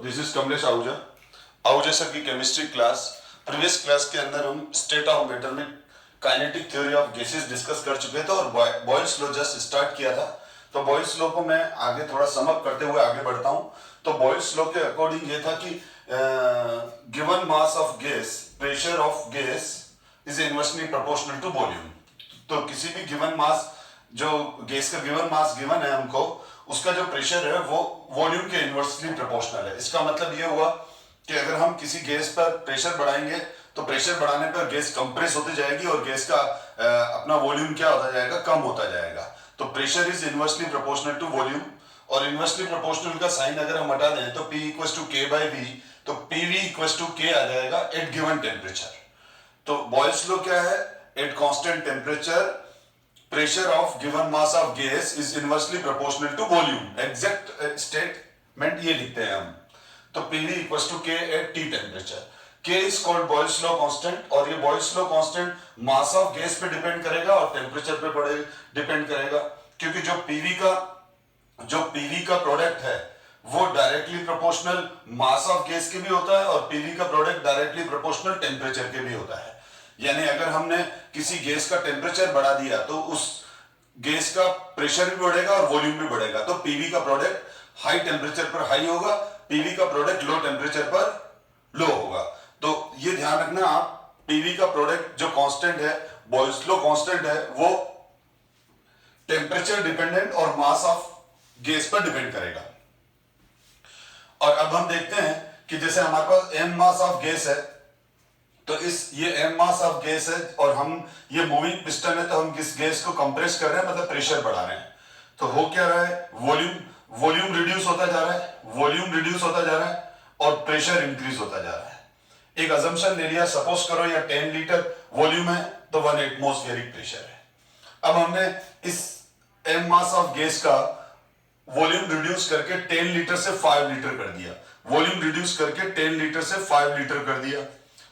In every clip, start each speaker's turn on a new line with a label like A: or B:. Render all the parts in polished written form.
A: This is Kamlesh Ahuja. Ahuja sir की chemistry class. Previous class के अंदर हम स्टेट ऑफ मैटर में kinetic theory of gases discuss कर चुके थे और बॉयल्स लॉ जस्ट स्टार्ट किया था। तो बॉयल्स लॉ को मैं आगे थोड़ा समअप करते हुए आगे बढ़ता हूं। तो बॉयल्स लॉ के अकॉर्डिंग ये था कि given mass of gas, pressure of gas is inversely proportional to volume. तो किसी भी गिवन मास, जो गैस का गिवन मास गिवन है हमको, उसका जो प्रेशर है वो वॉल्यूम के इनवर्सली प्रोपोर्शनल है। इसका मतलब ये हुआ कि अगर हम किसी गैस पर प्रेशर बढ़ाएंगे तो प्रेशर बढ़ाने पर गैस कंप्रेस होती जाएगी और गैस का अपना वॉल्यूम क्या होता जाएगा, कम होता जाएगा। तो pressure is inversely proportional to volume. और इनवर्सली प्रोपोर्शनल का साइन अगर हम हटा दें तो P equal to K by V, तो PV इक्वल टू K आ जाएगा एट गिवन टेम्परेचर। तो बॉयल्स लॉ क्या है? At constant temperature pressure of given mass of gas is inversely proportional to volume। Exact statement ये लिखते हैं हम। तो PV equals to K at T temperature। K is called Boyle's law constant और ये Boyle's law constant mass of gas पे depend करेगा और टेम्परेचर पे डिपेंड करेगा, क्योंकि जो PV का प्रोडक्ट है वो directly proportional mass of gas के भी होता है और PV का प्रोडक्ट डायरेक्टली प्रोपोर्शनल टेम्परेचर के भी होता है। यानी अगर हमने किसी गैस का टेम्परेचर बढ़ा दिया तो उस गैस का प्रेशर भी बढ़ेगा और वॉल्यूम भी बढ़ेगा। तो पीवी का प्रोडक्ट हाई टेम्परेचर पर हाई होगा, पीवी का प्रोडक्ट लो टेम्परेचर पर लो होगा। तो ये ध्यान रखना आप, पीवी का प्रोडक्ट जो कांस्टेंट है, बॉयल्स लॉ कांस्टेंट है, वो टेम्परेचर डिपेंडेंट और मास ऑफ गैस पर डिपेंड करेगा। और अब हम देखते हैं कि जैसे हमारे पास m मास ऑफ गैस है, तो ये m मास ऑफ गैस है और हम ये मूविंग पिस्टन है, तो हम किस गैस को कंप्रेस कर रहे हैं, मतलब प्रेशर बढ़ा रहे हैं। तो हो क्या रहा है? वॉल्यूम रिड्यूस होता जा रहा है, वॉल्यूम रिड्यूस होता जा रहा है और प्रेशर इंक्रीज होता जा रहा है। एक अजम्पशन ले लिया, सपोज करो या 10 लीटर वॉल्यूम है तो 1 एटमॉस्फेरिक प्रेशर है। अब हमने इस m मास ऑफ गैस का वॉल्यूम रिड्यूस करके 10 लीटर से 5 लीटर कर दिया, वॉल्यूम रिड्यूस करके 10 लीटर से 5 लीटर कर दिया,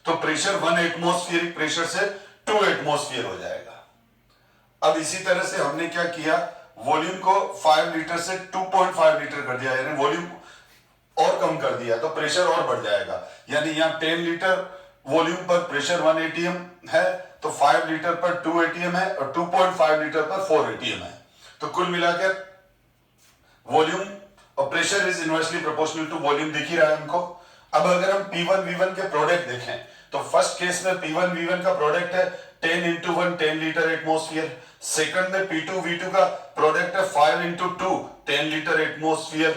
A: तो प्रेशर 1 एटमॉस्फेरिक प्रेशर से 2 एटमॉस्फेयर हो जाएगा। अब इसी तरह से हमने क्या किया, वॉल्यूम को 5 लीटर से 2.5 लीटर कर दिया, यानी वॉल्यूम और कम कर दिया, तो प्रेशर और बढ़ जाएगा। यानी यहाँ 10 लीटर वॉल्यूम पर प्रेशर 1 एटीएम है, तो 5 लीटर पर 2 एटीएम है और 2.5 लीटर पर 4 एटीएम है। तो कुल मिलाकर वॉल्यूम और pressure is inversely proportional to volume दिख ही रहा है हमको। अब अगर हम P1 V1 के प्रोडक्ट देखें तो फर्स्ट केस में P1 V1 का प्रोडक्ट है 10 into 1 10 लीटर एटमॉस्फेयर। सेकंड में P2 V2 का प्रोडक्ट है 5 into 2 10 लीटर एटमॉस्फेयर।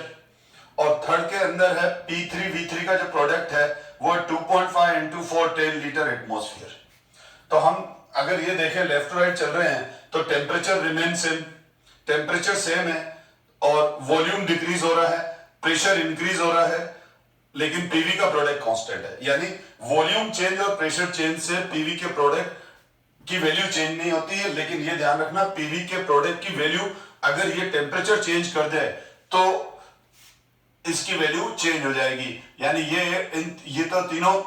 A: और थर्ड के अंदर है P3 V3 का जो प्रोडक्ट है वो 2.5 into 4 10 लीटर एटमॉस्फेयर। तो हम अगर ये देखें लेफ्ट टू राइट चल रहे हैं तो temperature remain same, temperature same है और वॉल्यूम डिक्रीज हो रहा है, प्रेशर इंक्रीज हो रहा है, लेकिन पीवी का प्रोडक्ट कांस्टेंट है। यानी वॉल्यूम चेंज और प्रेशर चेंज से पीवी के प्रोडक्ट की वैल्यू चेंज नहीं होती है, लेकिन ये ध्यान रखना पीवी के प्रोडक्ट की वैल्यू अगर ये टेम्परेचर चेंज कर दे तो इसकी वैल्यू चेंज हो जाएगी। यानी ये तो तीनों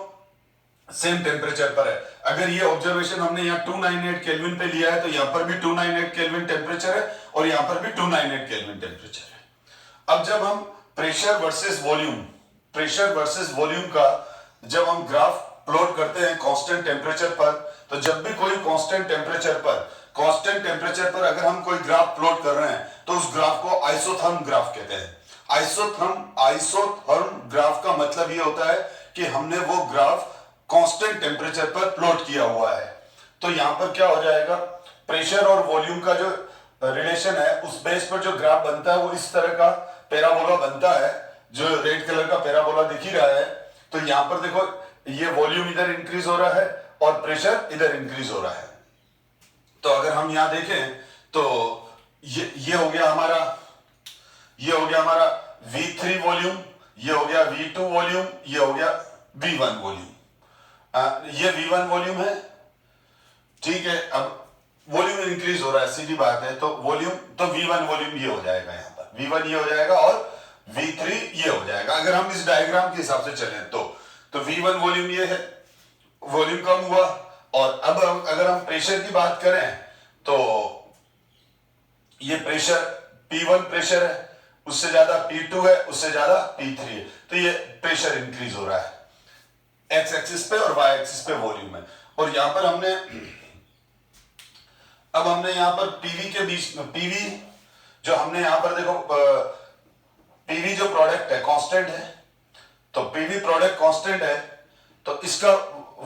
A: सेम टेम्परेचर पर है। अगर ये ऑब्जर्वेशन हमने यहाँ 298 केल्विन पे लिया है तो यहाँ पर भी 298 केल्विन टेम्परेचर है और यहाँ पर भी 298 केल्विन टेम्परेचर है। अब जब हम प्रेशर वर्सेस वॉल्यूम का जब हम ग्राफ प्लॉट करते हैं कांस्टेंट टेम्परेचर पर, तो जब भी कोई कांस्टेंट टेम्परेचर पर अगर हम कोई ग्राफ प्लॉट कर रहे हैं तो उस ग्राफ को आइसोथर्म ग्राफ कहते हैं। आइसोथर्म ग्राफ का मतलब ये होता है कि हमने वो ग्राफ कांस्टेंट टेम्परेचर पर प्लॉट किया हुआ है। तो यहां पर क्या हो जाएगा, प्रेशर और वॉल्यूम का जो रिलेशन है उस बेस पर जो ग्राफ बनता है वो इस तरह का पैराबोला बनता है, जो रेड कलर का पैराबोला दिख ही रहा है। तो यहां पर देखो ये वॉल्यूम इधर इंक्रीज हो रहा है और प्रेशर इधर इंक्रीज हो रहा है। तो अगर हम यहां देखें तो ये हो गया हमारा V3 वॉल्यूम, ये हो गया V2 वॉल्यूम, ये हो गया V1 वॉल्यूम। ये V1 वॉल्यूम है, ठीक है। अब वॉल्यूम इंक्रीज हो रहा है, सीधी बात है। तो V1 वॉल्यूम ये हो जाएगा, यहाँ पर V1 ये हो जाएगा और V3 ये हो जाएगा। अगर हम इस डायग्राम के हिसाब से चलें तो V1 वॉल्यूम ये है, वॉल्यूम कम हुआ। और अब अगर हम प्रेशर की बात करें तो ये प्रेशर P1 प्रेशर है उससे ज्यादा P2 है, उससे ज्यादा P3 है, तो ये प्रेशर इंक्रीज हो रहा है एक्स एक्सिस पे और वाई एक्सिस पे वॉल्यूम है। और यहां पर हमने यहां पर पीवी के बीच में पीवी जो हमने यहां पर देखो पीवी जो प्रोडक्ट है कांस्टेंट है, तो पीवी प्रोडक्ट कांस्टेंट है, तो इसका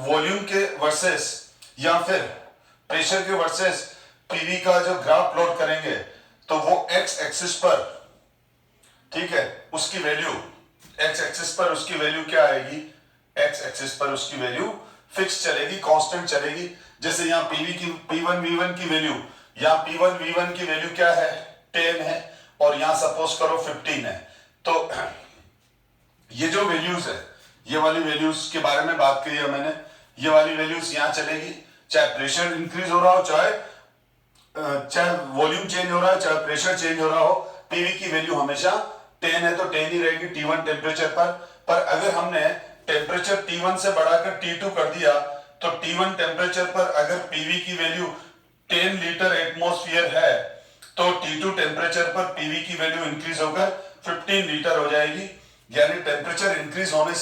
A: वॉल्यूम के वर्सेस या फिर प्रेशर के वर्सेस पीवी का जो ग्राफ प्लॉट करेंगे तो वो एक्स एक्सिस पर, ठीक है, उसकी वैल्यू एक्स एक्सिस पर उसकी वैल्यू क्या आएगी, एक्स एक्सिस पर उसकी वैल्यू फिक्स चलेगी, कांस्टेंट चलेगी। जैसे यहाँ पीवी की P1 V1 की वैल्यू, यहाँ P1 V1 की वैल्यू क्या है 10 है और यहाँ सपोज करो 15 है, तो ये जो वैल्यूज है ये वाली वैल्यूज के बारे में बात करी है मैंने, ये वाली वैल्यूज यहाँ चलेगी, चाहे प्रेशर इंक्रीज हो रहा हो, चाहे वॉल्यूम चेंज हो रहा है, चाहे प्रेशर चेंज हो रहा हो, पीवी की वैल्यू हमेशा 10 है तो 10 ही रहेगी T1 टेम्परेचर पर अगर हमने टेम्परेचर T1 से बढ़ाकर T2 कर दिया तो T1 टेम्परेचर पर अगर पीवी की वैल्यू 10 लीटर एटमॉस्फेयर है तो T2 टेम्परेचर पर पीवी की वैल्यू इंक्रीज होकर 15 लीटर हो जाएगी। यानी टेम्परेचर इंक्रीज होने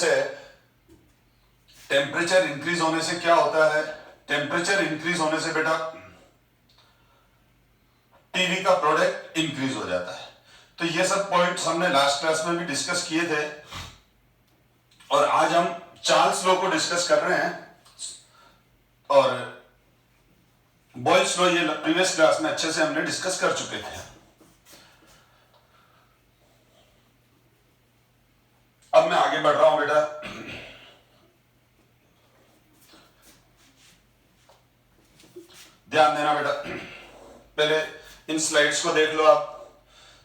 A: से क्या होता है, टेम्परेचर इंक्रीज होने से बेटा पीवी का प्रोडक्ट इंक्रीज हो जाता है। तो ये सब पॉइंट्स हमने लास्ट क्लास में भी डिस्कस किए थे और आज हम चार्ल्स लॉ को डिस्कस कर रहे हैं। और बॉयल्स लॉ ये प्रीवियस क्लास में अच्छे से हमने डिस्कस कर चुके थे। अब मैं आगे बढ़ रहा हूं बेटा, ध्यान देना बेटा, पहले इन स्लाइड्स को देख लो आप।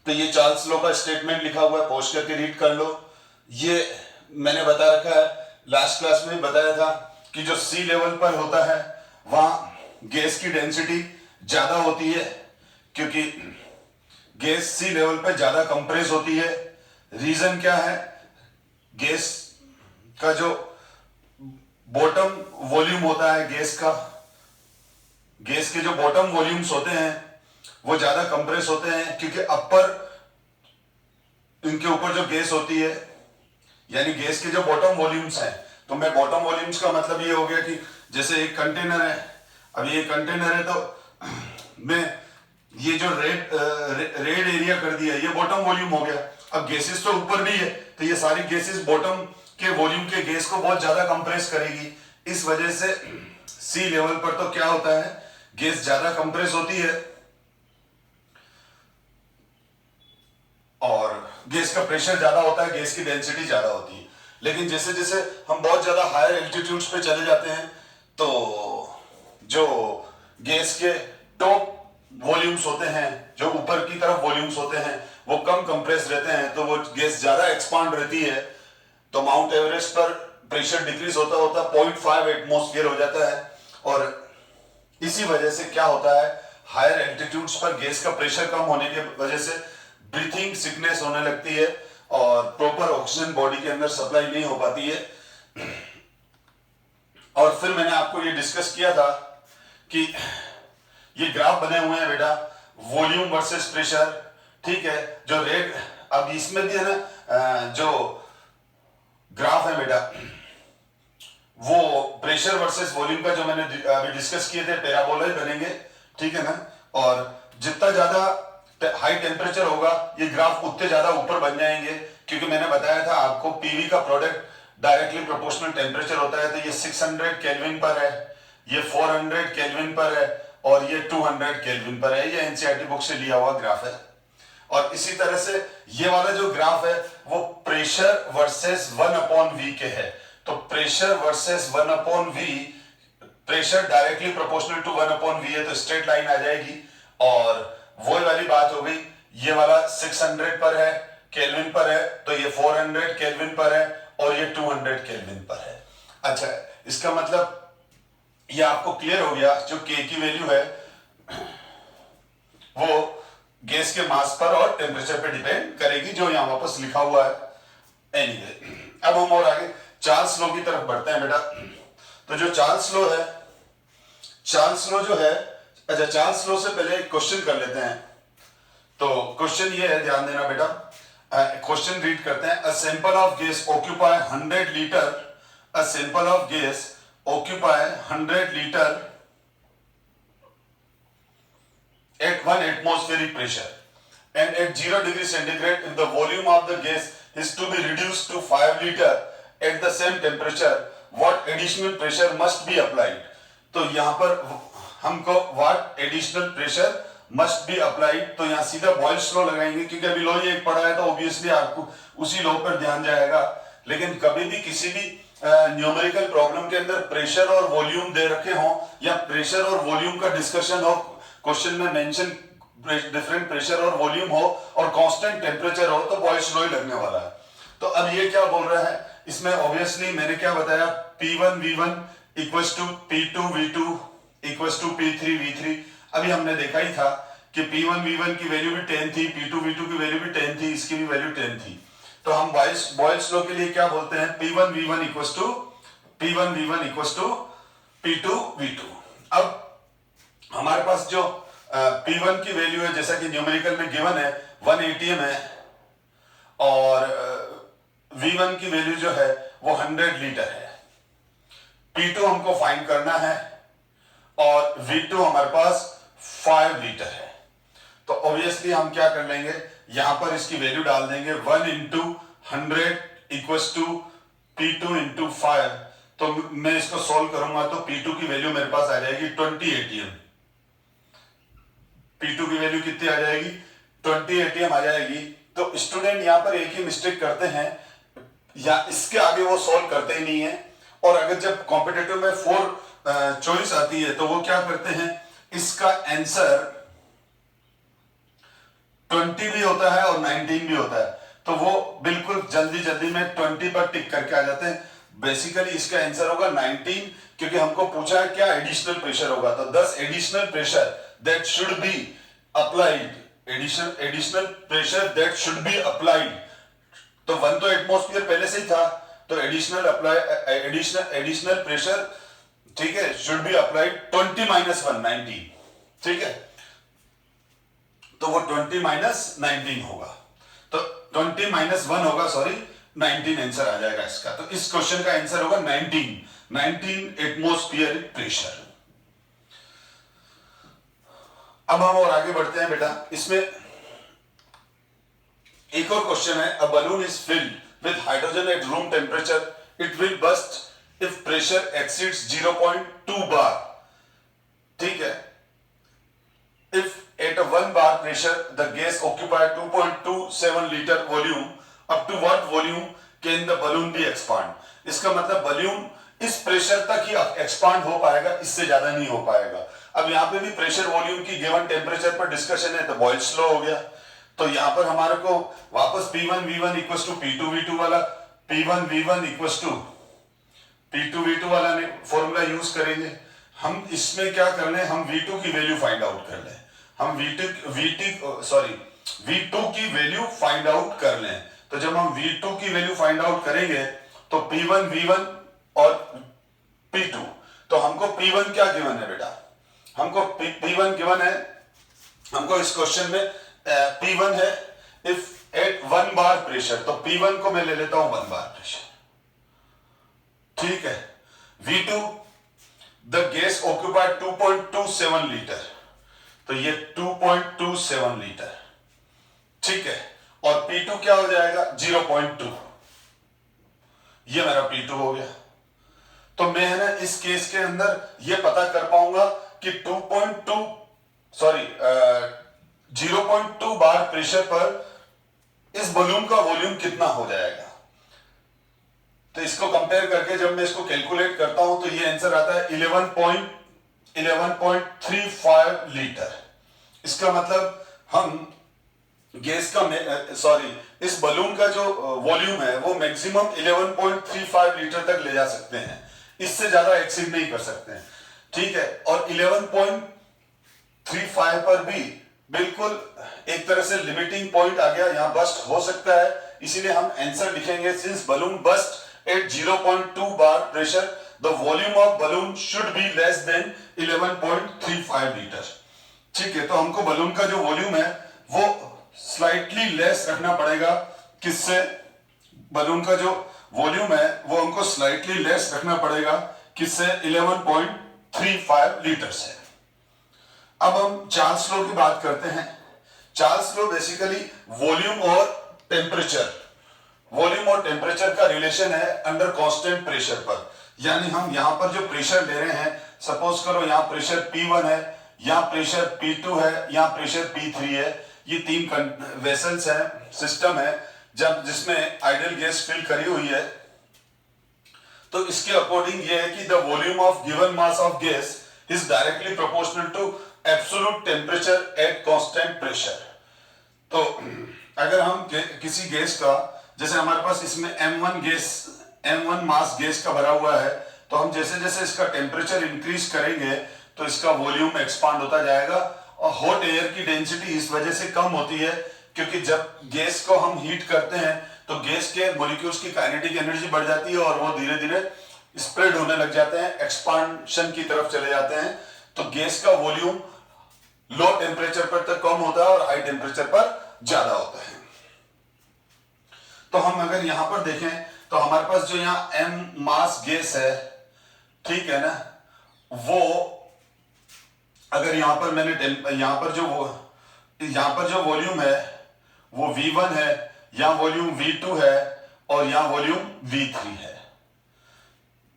A: तो ये चार्ल्स लॉ का स्टेटमेंट लिखा हुआ है, पॉज करके रीड कर लो। ये मैंने बता रखा है, लास्ट क्लास में भी बताया था कि जो सी लेवल पर होता है वहां गैस की डेंसिटी ज्यादा होती है, क्योंकि गैस सी लेवल पर ज्यादा कंप्रेस होती है। रीजन क्या है, गैस का जो बॉटम वॉल्यूम होता है गैस के जो बॉटम वॉल्यूम्स होते हैं वो ज्यादा कंप्रेस होते हैं, क्योंकि अपर इनके ऊपर जो गैस होती है, यानी गैस के जो बॉटम वॉल्यूम्स हैं, तो मैं बॉटम वॉल्यूम्स का मतलब ये हो गया कि जैसे एक कंटेनर है, अब ये कंटेनर है तो मैं ये जो रेड एरिया कर दिया ये बॉटम वॉल्यूम हो गया। अब गैसेस तो ऊपर भी है तो ये सारी गैसेस बॉटम के वॉल्यूम के गैस को बहुत ज्यादा कंप्रेस करेगी। इस वजह से सी लेवल पर तो क्या होता है, गैस ज्यादा कंप्रेस होती है और गैस का प्रेशर ज्यादा होता है, गैस की डेंसिटी ज्यादा होती है। लेकिन जैसे जैसे हम बहुत ज्यादा हायर एल्टीट्यूड्स पे चले जाते हैं तो जो गैस के टॉप वॉल्यूम्स होते हैं, जो ऊपर की तरफ वॉल्यूम्स होते हैं, वो कम कंप्रेस रहते हैं, तो वो गैस ज्यादा एक्सपांड रहती है। तो माउंट एवरेस्ट पर प्रेशर डिक्रीज होता होता 0.5 एटमॉस्फेयर हो जाता है। और इसी वजह से क्या होता है, हायर एल्टीट्यूड्स पर गैस का प्रेशर कम होने की वजह से ब्रीथिंग सिकनेस होने लगती है और प्रॉपर ऑक्सीजन बॉडी के अंदर सप्लाई नहीं हो पाती है। और फिर मैंने आपको ये डिस्कस किया था कि ये ग्राफ बने हुए हैं बेटा, वॉल्यूम वर्सेस प्रेशर, ठीक है। जो रेड, अब इसमें भी है ना, जो ग्राफ है बेटा वो प्रेशर वर्सेस वॉल्यूम का जो मैंने अभी डिस्कस किए थे, पैराबोला ही बनेंगे, ठीक है ना। और जितना ज्यादा हाई टेम्परेचर होगा ये ग्राफ उतने ज्यादा ऊपर बन जाएंगे, क्योंकि मैंने बताया था आपको पीवी का प्रोडक्ट डायरेक्टली प्रोपोर्शनल टेम्परेचर होता है। तो ये 600 केल्विन पर है, ये 400 केल्विन पर है और ये 200 केल्विन पर है। ये एनसीईआरटी बुक से लिया हुआ ग्राफ है। और इसी तरह से ये वाला जो ग्राफ है वो प्रेशर वर्सेस 1/V के है। तो pressure versus 1/V, pressure directly proportional to 1/V है तो स्ट्रेट लाइन आ जाएगी। और वो वाली बात हो गई, ये वाला 600 पर है, केल्विन पर है, तो ये 400 केल्विन पर है और ये 200 केल्विन पर है। अच्छा, इसका मतलब ये आपको क्लियर हो गया, जो K की वैल्यू है वो गैस के मास पर और टेम्परेचर पे डिपेंड करेगी, जो यहां वापस लिखा हुआ है। एनीवे, अब हम और आगे चार्ल्स लॉ की तरफ बढ़ते हैं बेटा। तो जो चार्ल्स लॉ है, चार्ल्स लॉ जो है, अच्छा चार्ल्स लॉ से पहले एक क्वेश्चन कर लेते हैं। तो क्वेश्चन ये है, ध्यान देना बेटा, क्वेश्चन रीड करते हैं। A sample of gas occupy 100 litre, a sample of gas occupy 100 litre at 1 atmospheric pressure, and at 0 degree centigrade if the volume of the gas is to be reduced to 5 liter at the same temperature, what additional pressure must be applied? तो यहाँ पर हमको what additional pressure must be applied, तो यहाँ सीधा Boyle's law लगाएंगे क्योंकि अभी लॉ ये एक पढ़ा है तो ऑब्वियसली आपको उसी लॉ पर ध्यान जाएगा। लेकिन कभी भी किसी भी न्यूमेरिकल प्रॉब्लम के अंदर प्रेशर और वॉल्यूम दे रखे हो या प्रेशर और वॉल्यूम का डिस्कशन हो, क्वेश्चन में मेंशन डिफरेंट प्रेशर और वॉल्यूम हो और कांस्टेंट टेम्परेचर हो तो बॉयल्स लॉ ही लगने वाला है। तो अब ये क्या बोल रहा है इसमें, ऑब्वियसली मैंने क्या बताया, P1 V1 equals to P2 V2 equals to P3 V3। अभी हमने देखा ही था कि P1 V1 की वैल्यू भी 10 थी, P2 V2 की वैल्यू भी 10 थी, इसकी भी वैल्यू 10 थी। तो हम बॉयल्स लॉ के लिए क्या बोलते हैं, P1 V1 equals to P2 V2। अब हमारे पास जो P1 की वैल्यू है जैसा कि न्यूमेरिकल में गिवन है 1 atm है और V1 की वैल्यू जो है वो 100 लीटर है। P2 हमको फाइंड करना है और V2 हमारे पास 5 लीटर है। तो ऑब्वियसली हम क्या कर लेंगे, यहां पर इसकी वैल्यू डाल देंगे 1 into 100 equals to P2 into 5। तो मैं इसको सॉल्व करूंगा तो P2 की वैल्यू मेरे पास आ जाएगी 20 atm। P2 की वैल्यू कितनी आ जाएगी, 20 atm आ जाएगी। तो स्टूडेंट यहां पर एक ही मिस्टेक करते हैं, या इसके आगे वो सॉल्व करते ही नहीं है, और अगर जब कॉम्पिटिटिव में 4 चॉइस आती है तो वो क्या करते हैं, इसका आंसर 20 भी होता है और 19 भी होता है, तो वो बिल्कुल जल्दी में 20 पर टिक करके आ जाते हैं। बेसिकली इसका आंसर होगा 19, क्योंकि हमको पूछा है क्या एडिशनल प्रेशर होगा, तो 10 additional pressure that should be applied, additional pressure that should be applied. तो 1 तो एटमॉस्फेयर पहले से ही था, तो एडिशनल प्रेशर, ठीक है, शुड बी अप्लाइड 20 माइनस 1 19, ठीक है, तो वो 20 माइनस 19 होगा, तो 20 माइनस 1 होगा, सॉरी 19 आंसर आ जाएगा इसका। तो इस क्वेश्चन का आंसर होगा 19 एटमॉस्फेरिक प्रेशर। अब हम और आगे बढ़ते हैं बेटा, इसमें एक और क्वेश्चन है, a balloon is filled with hydrogen at room temperature, it will burst if pressure exceeds 0.2 bar, ठीक है। If at a 1 bar pressure the gas occupied 2.27 liter volume, up to what volume can the balloon be expand? इसका मतलब balloon इस pressure तक ही expand हो पाएगा, इससे ज्यादा नहीं हो पाएगा। अब यहाँ पे भी प्रेशर वॉल्यूम की गिवन टेम्परेचर पर डिस्कशन है, तो बॉयल्स लॉ हो गया। तो यहाँ पर हमारे को वापस P1 V1 equals to P2 V2 वाला, P1 V1 equals to P2 V2 वाला फॉर्मूला यूज करेंगे। हम इसमें क्या कर लें, हम V2 की वैल्यू फाइंड आउट कर लें, हम V2 की वैल्यू फाइंड आउट कर लें। तो जब हम V2 की वैल्यू फाइंड आउट करेंगे तो P1 V1 और P2, तो हमको P1 क्या गिवन है बेटा, हमको P1 गिवन है, हमको इस क्वेश्चन में P1 है इफ एट 1 बार प्रेशर, तो P1 को मैं ले लेता हूं 1 बार प्रेशर, ठीक है। V2 the gas occupied 2.27 litre, तो ये 2.27 लीटर, ठीक है, और P2 क्या हो जाएगा 0.2, ये मेरा P2 हो गया। तो मैं है ना इस केस के अंदर ये पता कर पाऊंगा कि 0.2 बार प्रेशर पर इस बलून का वॉल्यूम कितना हो जाएगा। तो इसको कंपेयर करके जब मैं इसको कैलकुलेट करता हूं तो ये आंसर आता है 11.35 लीटर। इसका मतलब हम गैस का इस बलून का जो वॉल्यूम है वो मैक्सिमम 11.35 लीटर तक ले जा सकते हैं, इससे ज्यादा एक्सीड नहीं कर सकते हैं, ठीक है। और 11.35 पर भी बिल्कुल एक तरह से लिमिटिंग पॉइंट आ गया, यहां बस्ट हो सकता है, इसीलिए हम आंसर लिखेंगे since balloon burst at 0.2 bar pressure the volume of balloon should be less than 11.35 litre, ठीक है। तो हमको बलून का जो वॉल्यूम है वो स्लाइटली लेस रखना पड़ेगा किससे? बलून का जो वॉल्यूम है वो हमको स्लाइटली लेस रखना पड़ेगा, किससे? 11.35 लीटर से। अब हम चार्ल्स लॉ की बात करते हैं। चार्ल्स लॉ बेसिकली वॉल्यूम और टेम्परेचर का रिलेशन है अंडर कांस्टेंट प्रेशर पर। यानी हम यहां पर जो प्रेशर ले रहे हैं, सपोज करो यहां प्रेशर P1 है, यहां प्रेशर P2 है, यहां प्रेशर P3 है। ये 3 वेसल्स हैं, सिस्टम है जब जिसमें आइडियल गैस फिल करी हुई है। तो इसके अकॉर्डिंग ये है कि the volume of given mass of gas is directly proportional to absolute temperature at constant pressure. तो अगर हम किसी गैस का, जैसे हमारे पास इसमें M1 मास गैस का भरा हुआ है, तो हम जैसे जैसे इसका टेम्परेचर इंक्रीज करेंगे तो इसका वॉल्यूम एक्सपांड होता जाएगा। और हॉट एयर की डेंसिटी इस वजह से कम होती है क्योंकि जब गैस को हम हीट करते हैं तो गैस के मॉलिक्यूल्स की काइनेटिक एनर्जी बढ़ जाती है और वो धीरे धीरे स्प्रेड होने लग जाते हैं, एक्सपांशन की तरफ चले जाते हैं। तो गैस का वॉल्यूम लो टेम्परेचर पर तक कम होता है और हाई टेम्परेचर पर ज्यादा होता है। तो हम अगर यहां पर देखें तो हमारे पास जो यहां M मास गैस है, ठीक है ना, वो अगर यहां पर यहां पर जो वॉल्यूम है वो V1 है, यहां वॉल्यूम V2 है और यहां वॉल्यूम V3 है।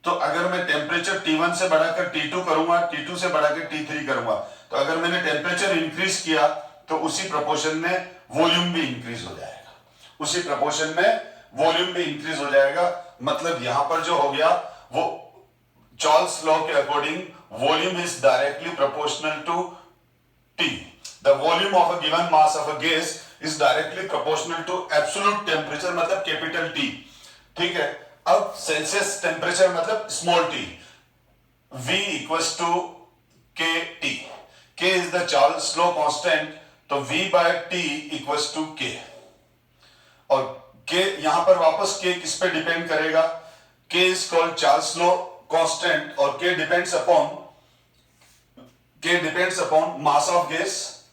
A: तो अगर मैं टेम्परेचर T1 से बढ़ाकर T2 करूंगा, T2 से बढ़ाकर T3 करूंगा, तो अगर मैंने टेम्परेचर इंक्रीज किया तो उसी प्रोपोर्शन में वॉल्यूम भी इंक्रीज हो जाएगा। मतलब यहां पर जो हो गया वो चार्ल्स लॉ के according volume is directly proportional to T। The volume of a given mass of a gas is directly proportional to absolute temperature मतलब कैपिटल T। ठीक है। अब सेल्सियस टेम्परेचर मतलब small t, V equals to KT। K is the Charles law constant, तो V by T equals to K। और K यहां पर वापस K किस पे डिपेंड करेगा? K is called Charles law constant और K depends upon mass of gas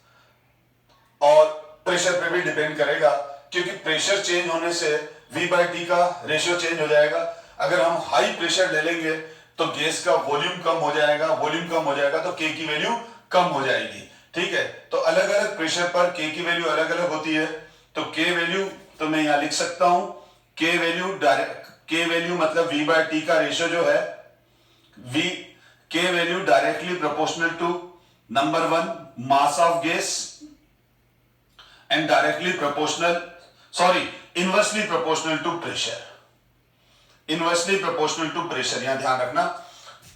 A: और प्रेशर पे भी डिपेंड करेगा, क्योंकि प्रेशर चेंज होने से V बाय T का रेशियो चेंज हो जाएगा। अगर हम हाई प्रेशर ले लेंगे तो गैस का वॉल्यूम कम हो जाएगा तो K की वैल्यू कम हो जाएगी। ठीक है। तो अलग अलग प्रेशर पर K की वैल्यू अलग अलग होती है। तो K वैल्यू तो मैं यहां लिख सकता हूं, K वैल्यू मतलब V बाय T का रेशियो जो है K value directly proportional to number 1 mass of gas and inversely proportional to pressure. यहां ध्यान रखना,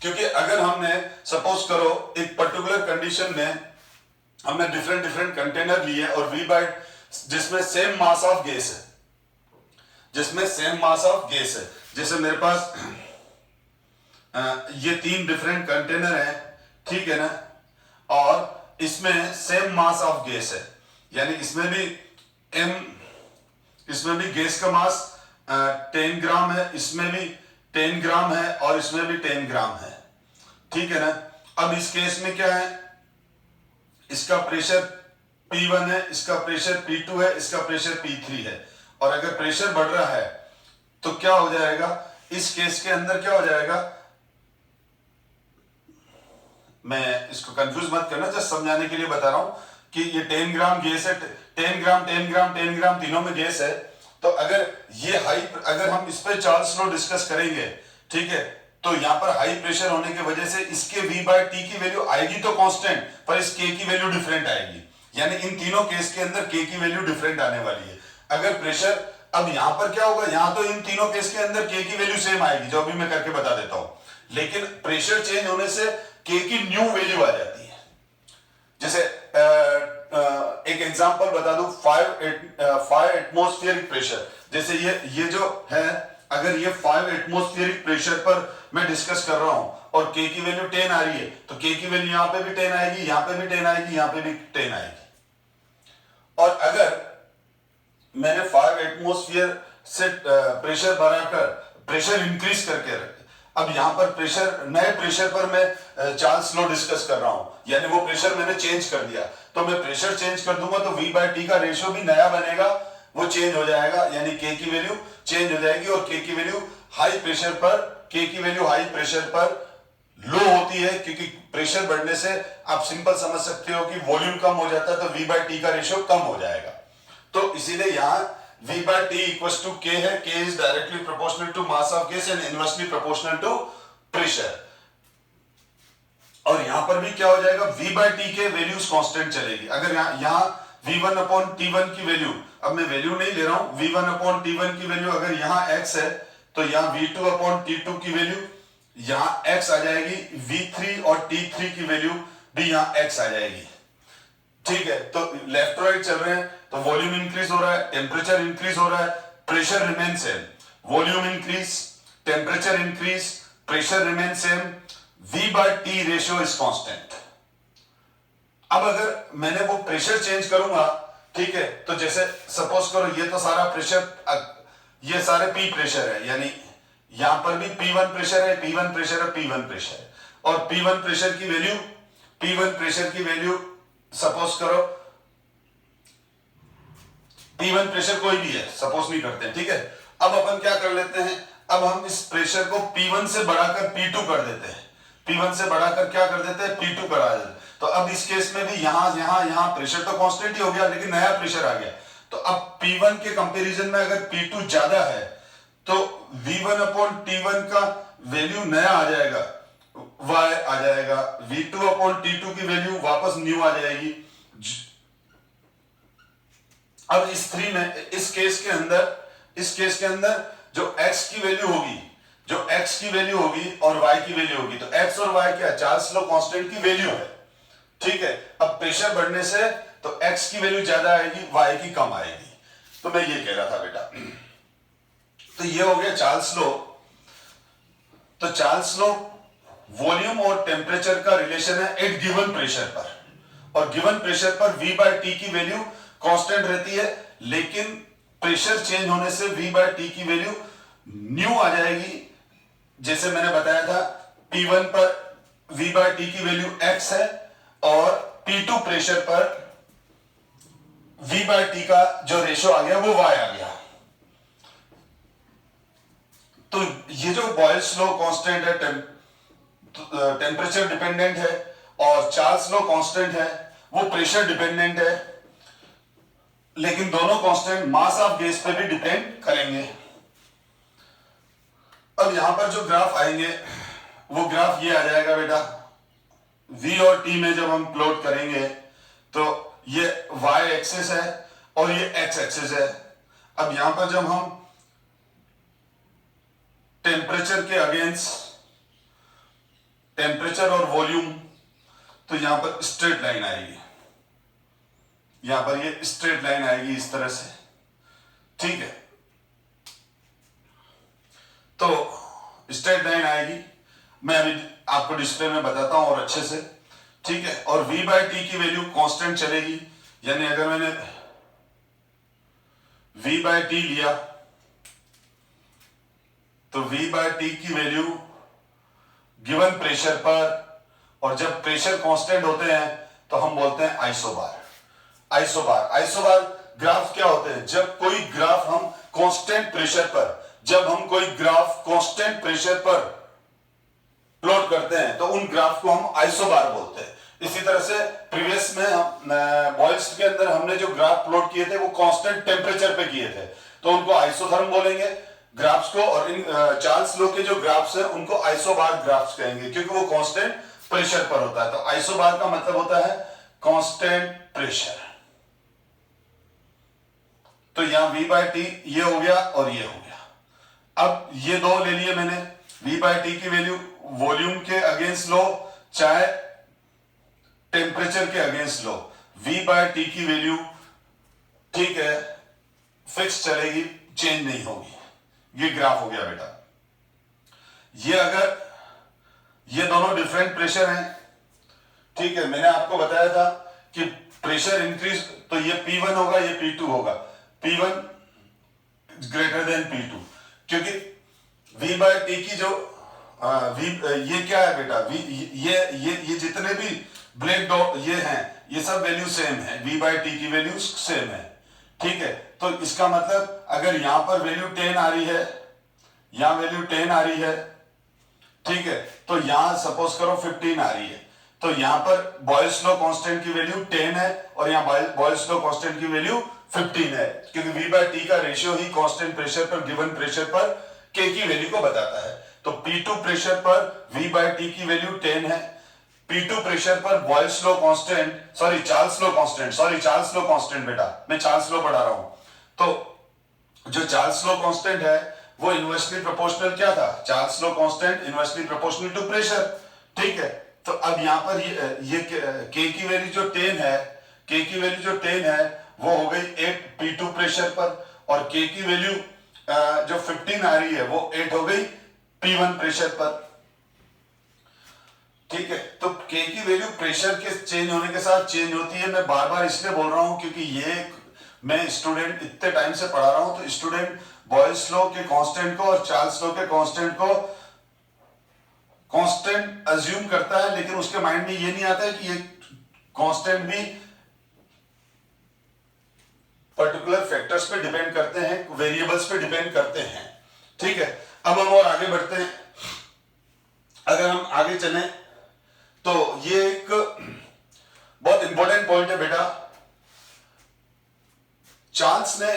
A: क्योंकि अगर हमने सपोज करो एक पर्टिकुलर कंडीशन में हमने डिफरेंट कंटेनर लिए और V बाय जिसमें सेम मास ऑफ गैस है, जैसे मेरे पास ये 3 डिफरेंट कंटेनर हैं, ठीक है ना, और इसमें सेम मास ऑफ गैस है, यानी इसमें भी गैस का मास 10 ग्राम है, इसमें भी 10 ग्राम है और इसमें भी 10 ग्राम है। ठीक है ना। अब इस केस में क्या है, इसका प्रेशर P1 है, इसका प्रेशर P2 है, इसका प्रेशर P3 है। और अगर प्रेशर बढ़ रहा है तो क्या हो जाएगा, इस केस के अंदर क्या हो जाएगा, मैं इसको कंफ्यूज मत करना, जस्ट समझाने के लिए बता रहा हूं कि ये 10 ग्राम गैस है, 10 ग्राम तीनों में गैस है। तो अगर हम इस पर चार्ल्स लॉ डिस्कस करेंगे, ठीक है, तो यहां पर हाई प्रेशर होने की वजह से इसके V बाय T की वैल्यू आएगी तो कांस्टेंट, पर इस K की वैल्यू डिफरेंट आएगी। यानी इन तीनों केस के अंदर K की वैल्यू डिफरेंट आने वाली है। अगर प्रेशर, अब यहां पर क्या होगा, यहां तो इन तीनों केस के अंदर K की वैल्यू सेम आएगी, जो अभी मैं करके बता देता हूं, लेकिन प्रेशर चेंज होने से K की न्यू वैल्यू आ जाती है। जैसे एक एग्जांपल बता दूं, 5 एटमॉस्फेरिक प्रेशर, जैसे ये जो है, अगर ये 5 एटमॉस्फेरिक प्रेशर पर मैं डिस्कस कर रहा हूं और K की वैल्यू 10 आ रही है, तो K की वैल्यू यहां पे भी 10 आएगी, यहां पे भी 10 आएगी, यहां पे भी 10 आएगी। और अगर मैंने 5 एटमॉस्फेयर से प्रेशर बढ़ाकर प्रेशर इंक्रीज करके रखे, अब यहां पर प्रेशर, नए प्रेशर पर मैं चार्ल्स लॉ डिस्कस कर रहा हूं, यानी वो प्रेशर मैंने चेंज कर दिया, तो मैं प्रेशर चेंज कर दूंगा तो V बाय T का रेशियो भी नया बनेगा, वो चेंज हो जाएगा, यानी के की वैल्यू चेंज हो जाएगी और के की वैल्यू हाई प्रेशर पर, के की वैल्यू हाई प्रेशर पर लो होती है, क्योंकि प्रेशर बढ़ने से आप सिंपल समझ सकते हो कि वॉल्यूम कम हो जाता है, तो V by T का रेशियो कम हो जाएगा। तो इसीलिए यहां V by T equals to K है, K is directly proportional to mass of gas and inversely proportional to pressure. और यहां पर भी क्या हो जाएगा, V by T के वैल्यूज कांस्टेंट चलेगी। अगर यहां V1 अपॉन T1 की वैल्यू, अब मैं वैल्यू नहीं ले रहा हूं, V1 अपॉन T1 की वैल्यू अगर यहां x है तो यहां V2 अपॉन T2 की वैल्यू यहां x आ जाएगी, V3 और T3 की वैल्यू भी यहां x आ जाएगी। ठीक है, तो लेफ्ट राइट चल रहे हैं, तो वॉल्यूम इंक्रीज हो रहा है, टेम्परेचर इंक्रीज हो रहा है, pressure remain same. Volume increase, temperature increase, pressure remain same, V by T ratio is constant. अब अगर मैंने वो प्रेशर चेंज करूंगा, ठीक है, तो जैसे सपोज करो ये तो सारा प्रेशर, ये सारे P प्रेशर है, यानी यहां पर भी P1 प्रेशर है, P1 प्रेशर है, P1 प्रेशर है, और P1 प्रेशर की वैल्यू, P1 प्रेशर की वैल्यू सपोज करो, P1 प्रेशर कोई भी है, सपोज नहीं करते, ठीक है। अब अपन क्या कर लेते हैं, अब हम इस प्रेशर को P1 से बढ़ाकर P2 कर देते हैं, P1 से बढ़ाकर क्या कर देते हैं, P2 करा देते हैं। तो अब इस केस में भी यहां प्रेशर तो कांस्टेंट ही हो गया, लेकिन नया प्रेशर आ गया। तो अब P1 के कंपैरिजन में अगर P2 ज्यादा है तो V1 अपॉन T1 का वैल्यू नया आ जाएगा, Y आ जाएगा, V2 अपॉन T2 की वैल्यू वापस न्यू आ जाएगी। अब इस केस के अंदर जो x की वैल्यू होगी, और y की वैल्यू होगी, तो x और y क्या, चार्ल्स लॉ कांस्टेंट की वैल्यू है, ठीक है। अब प्रेशर बढ़ने से तो x की वैल्यू ज्यादा आएगी, y की कम आएगी। तो मैं ये कह रहा था बेटा, तो ये हो गया चार्ल्स लॉ। तो चार्ल्स लॉ वॉल्यूम और टेम्परेचर का रिलेशन है एट गिवन प्रेशर पर, और गिवन प्रेशर पर V by T की वैल्यू कांस्टेंट रहती है, लेकिन प्रेशर चेंज होने से V by T की वैल्यू न्यू आ जाएगी। जैसे मैंने बताया था, P1 पर V by T की वैल्यू x है, और P2 प्रेशर पर V by T का जो रेशियो आ गया वो y आ गया। तो ये जो बॉयल्स लॉ कांस्टेंट है, टेम्परेचर डिपेंडेंट है, और चार्ल्स लॉ कांस्टेंट है, वो प्रेशर डिपेंडेंट है, लेकिन दोनों कांस्टेंट मास ऑफ गैस पे भी डिपेंड करेंगे। अब यहां पर जो ग्राफ आएंगे वो ग्राफ ये आ जाएगा बेटा, V और T में जब हम प्लॉट करेंगे तो ये y एक्सिस है और ये x एक्सिस है। अब यहां पर जब हम टेम्परेचर के अगेंस्ट टेम्परेचर और वॉल्यूम, तो यहां पर स्ट्रेट लाइन आएगी, यहां पर ये स्ट्रेट लाइन आएगी इस तरह से, ठीक है। तो स्ट्रेट लाइन आएगी, मैं अभी आपको डिस्प्ले में बताता हूं और अच्छे से, ठीक है। और V by T की वैल्यू कांस्टेंट चलेगी, यानी अगर मैंने V by T लिया तो V by T की वैल्यू गिवन प्रेशर पर, और जब प्रेशर कांस्टेंट होते हैं तो हम बोलते हैं आइसोबार। आइसोबार ग्राफ क्या होते हैं, जब कोई ग्राफ हम कांस्टेंट प्रेशर पर, जब हम कोई ग्राफ कांस्टेंट प्रेशर पर प्लॉट करते हैं तो उन ग्राफ को हम आइसोबार बोलते हैं। इसी तरह से प्रीवियस में बॉयल्स के अंदर हमने जो ग्राफ प्लॉट किए थे वो कांस्टेंट टेम्परेचर पे किए थे, तो उनको आइसोथर्म बोलेंगे ग्राफ्स को, और इन चार्ल्स लॉ के जो ग्राफ्स हैं उनको आइसोबार ग्राफ्स कहेंगे, क्योंकि वो कांस्टेंट प्रेशर पर होता है। तो आइसोबार का मतलब होता है कांस्टेंट प्रेशर। तो यहां V by T ये हो गया और ये हो गया। अब ये दो ले लिए मैंने, V by T की वैल्यू वॉल्यूम के अगेंस्ट लो चाहे टेम्परेचर के against low, V by T की वैल्यू, ठीक है, फिक्स चलेगी, चेंज नहीं होगी। ये ग्राफ हो गया बेटा। ये अगर ये दोनों डिफरेंट प्रेशर हैं, ठीक है, मैंने आपको बताया था कि प्रेशर इंक्रीज तो ये P1 होगा, ये P2 होगा, P1 ग्रेटर देन P2, क्योंकि V by T की जो ये क्या है बेटा, ये जितने भी ब्लैक डॉट ये हैं, ये सब वैल्यू सेम है, V by T की वैल्यू सेम है, ठीक है। तो तो इसका मतलब अगर यहां पर वैल्यू 10 आ रही है, यहां वैल्यू 10 आ रही है, ठीक है, तो यहां सपोज करो 15 आ रही है, तो यहां पर बॉयल्स लॉ कांस्टेंट की वैल्यू 10 है और यहां बॉयल्स लॉ कांस्टेंट की वैल्यू 15 है, क्योंकि V/T का रेशियो ही कांस्टेंट प्रेशर पर गिवन प्रेशर पर K की वैल्यू को बताता है। तो P2 प्रेशर पर V/T की वैल्यू 10 है, P2 प्रेशर पर Boyle's law constant, Charles law constant बेटा, मैं चार्ल्स लॉ पढ़ा रहा हूं। तो जो चार्ल्स लॉ कांस्टेंट है वो इनवर्सली प्रोपोर्शनल क्या था, Charles law constant inversely proportional to pressure, ठीक है। तो अब यहां पर ये K की वैल्यू जो 10 है, K की वैल्यू जो 10 है वो हो गई 8 P2 प्रेशर पर, और K की वैल्यू जो 15 आ रही है वो 8 हो गई P1 प्रेशर पर, ठीक है। तो K की वैल्यू प्रेशर के चेंज होने के साथ चेंज होती है। मैं बार बार इसलिए बोल रहा हूं क्योंकि ये मैं स्टूडेंट इतने टाइम से पढ़ा रहा हूं, तो स्टूडेंट बॉयल्स लॉ के कांस्टेंट को और चार्ल्स लॉ के कांस्टेंट को कांस्टेंट अज्यूम करता है, लेकिन उसके माइंड में ये नहीं आता है कि ये कांस्टेंट भी पर्टिकुलर फैक्टर्स पे डिपेंड करते हैं, वेरिएबल्स पे डिपेंड करते हैं, ठीक है। अब हम और आगे बढ़ते हैं। अगर हम आगे चलें तो ये एक बहुत इंपॉर्टेंट पॉइंट है बेटा। चार्ल्स ने